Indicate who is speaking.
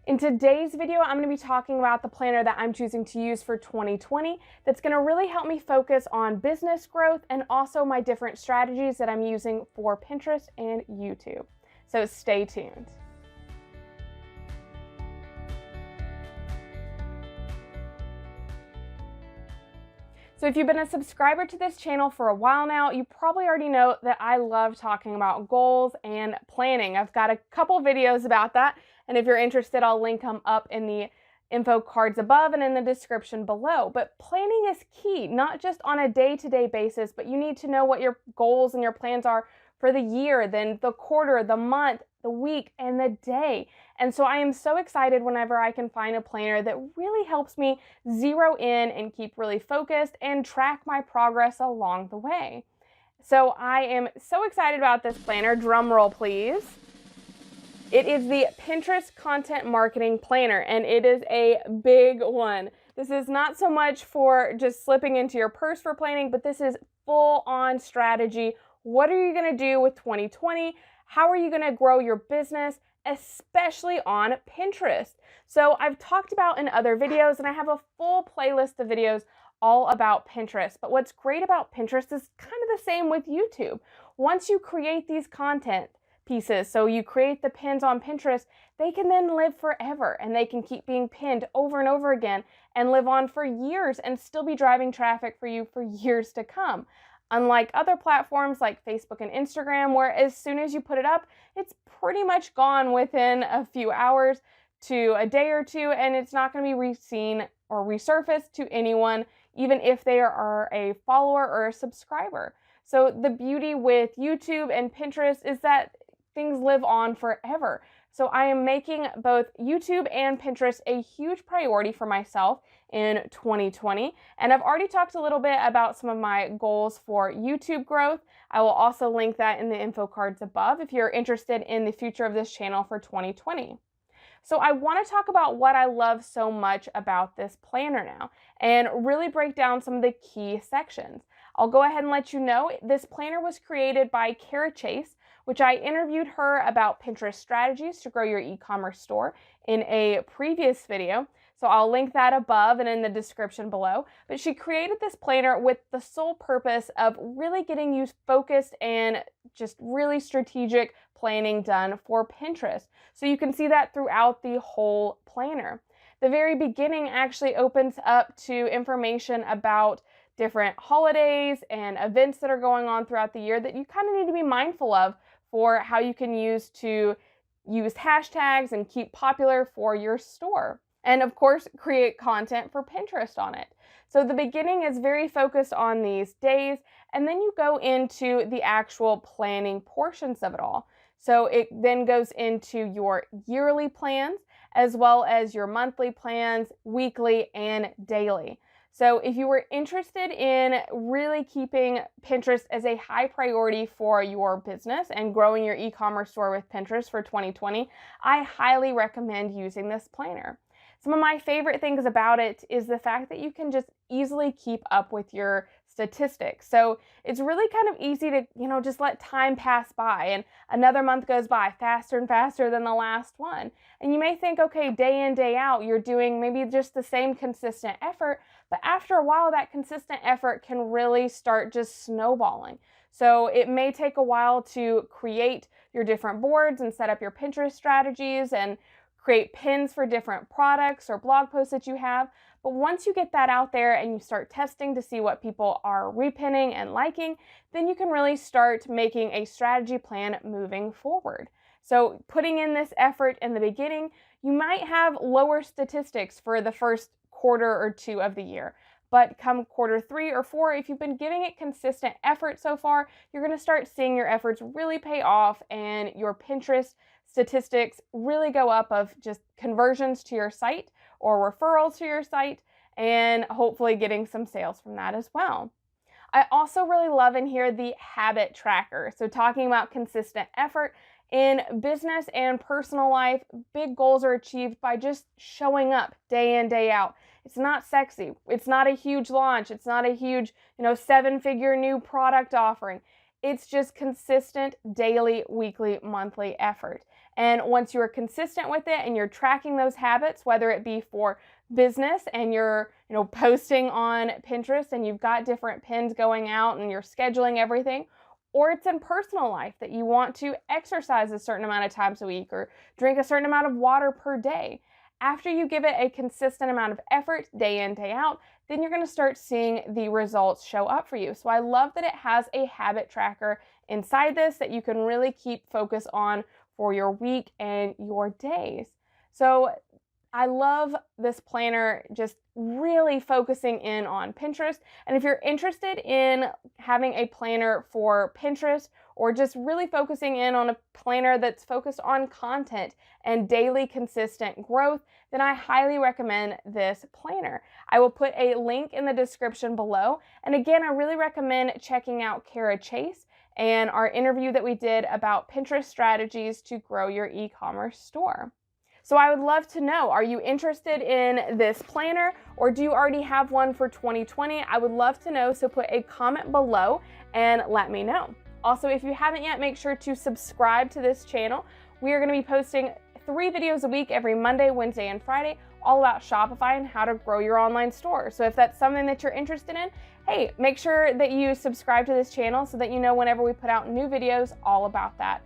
Speaker 1: In today's video, I'm going to be talking about the planner that I'm choosing to use for 2020 that's going to really help me focus on business growth and also my different strategies that I'm using for Pinterest and YouTube. So stay tuned. So if you've been a subscriber to this channel for a while now, you probably already know that I love talking about goals and planning. I've got a couple videos about that, and if you're interested, I'll link them up in the info cards above and in the description below. But planning is key, not just on a day-to-day basis, but you need to know what your goals and your plans are for the year, then the quarter, the month, the week, and the day. And so I am so excited whenever I can find a planner that really helps me zero in and keep really focused and track my progress along the way. So I am so excited about this planner. Drum roll, please. It is the Pinterest Content Marketing Planner, and it is a big one. This is not so much for just slipping into your purse for planning, but this is full-on strategy. What are you going to do with 2020? How are you going to grow your business, especially on Pinterest? So I've talked about in other videos, and I have a full playlist of videos all about Pinterest. But what's great about Pinterest is kind of the same with YouTube. Once you create these content pieces, so you create the pins on Pinterest, they can then live forever, and they can keep being pinned over and over again and live on for years and still be driving traffic for you for years to come. Unlike other platforms like Facebook and Instagram, where as soon as you put it up, it's pretty much gone within a few hours to a day or two, and it's not going to be re-seen or resurfaced to anyone, even if they are a follower or a subscriber. So the beauty with YouTube and Pinterest is that things live on forever. So I am making both YouTube and Pinterest a huge priority for myself in 2020. And I've already talked a little bit about some of my goals for YouTube growth. I will also link that in the info cards above if you're interested in the future of this channel for 2020. So I want to talk about what I love so much about this planner now and really break down some of the key sections. I'll go ahead and let you know this planner was created by Kara Chase, which I interviewed her about Pinterest strategies to grow your e-commerce store in a previous video. So I'll link that above and in the description below. But she created this planner with the sole purpose of really getting you focused and just really strategic planning done for Pinterest. So you can see that throughout the whole planner. The very beginning actually opens up to information about different holidays and events that are going on throughout the year that you kind of need to be mindful of for how you can use hashtags and keep popular for your store. And of course, create content for Pinterest on it. So the beginning is very focused on these days, and then you go into the actual planning portions of it all. So it then goes into your yearly plans, as well as your monthly plans, weekly, and daily. So if you were interested in really keeping Pinterest as a high priority for your business and growing your e-commerce store with Pinterest for 2020, I highly recommend using this planner. Some of my favorite things about it is the fact that you can just easily keep up with your statistics. So it's really kind of easy to, just let time pass by, and another month goes by faster and faster than the last one. And you may think, okay, day in, day out, you're doing maybe just the same consistent effort, but after a while, that consistent effort can really start just snowballing. So it may take a while to create your different boards and set up your Pinterest strategies and create pins for different products or blog posts that you have. But once you get that out there and you start testing to see what people are repinning and liking, then you can really start making a strategy plan moving forward. So putting in this effort in the beginning, you might have lower statistics for the first quarter or two of the year. But come quarter 3 or 4, if you've been giving it consistent effort so far, you're going to start seeing your efforts really pay off and your Pinterest statistics really go up of just conversions to your site or referrals to your site, and hopefully getting some sales from that as well. I also really love in here the habit tracker. So talking about consistent effort in business and personal life, big goals are achieved by just showing up day in, day out. It's not sexy. It's not a huge launch. It's not a huge, 7-figure new product offering. It's just consistent daily, weekly, monthly effort. And once you are consistent with it and you're tracking those habits, whether it be for business and you're, posting on Pinterest and you've got different pins going out and you're scheduling everything, or it's in personal life that you want to exercise a certain amount of times a week or drink a certain amount of water per day. After you give it a consistent amount of effort day in, day out, then you're going to start seeing the results show up for you. So I love that it has a habit tracker inside this that you can really keep focus on for your week and your days. So I love this planner, just really focusing in on Pinterest. And if you're interested in having a planner for Pinterest or just really focusing in on a planner that's focused on content and daily consistent growth, then I highly recommend this planner. I will put a link in the description below. And again, I really recommend checking out Kara Chase and our interview that we did about Pinterest strategies to grow your e-commerce store. So I would love to know, are you interested in this planner or do you already have one for 2020? I would love to know, so put a comment below and let me know. Also, if you haven't yet, make sure to subscribe to this channel. We are going to be posting 3 videos a week every Monday, Wednesday, and Friday, all about Shopify and how to grow your online store. So if that's something that you're interested in, hey, make sure that you subscribe to this channel so that you know whenever we put out new videos all about that.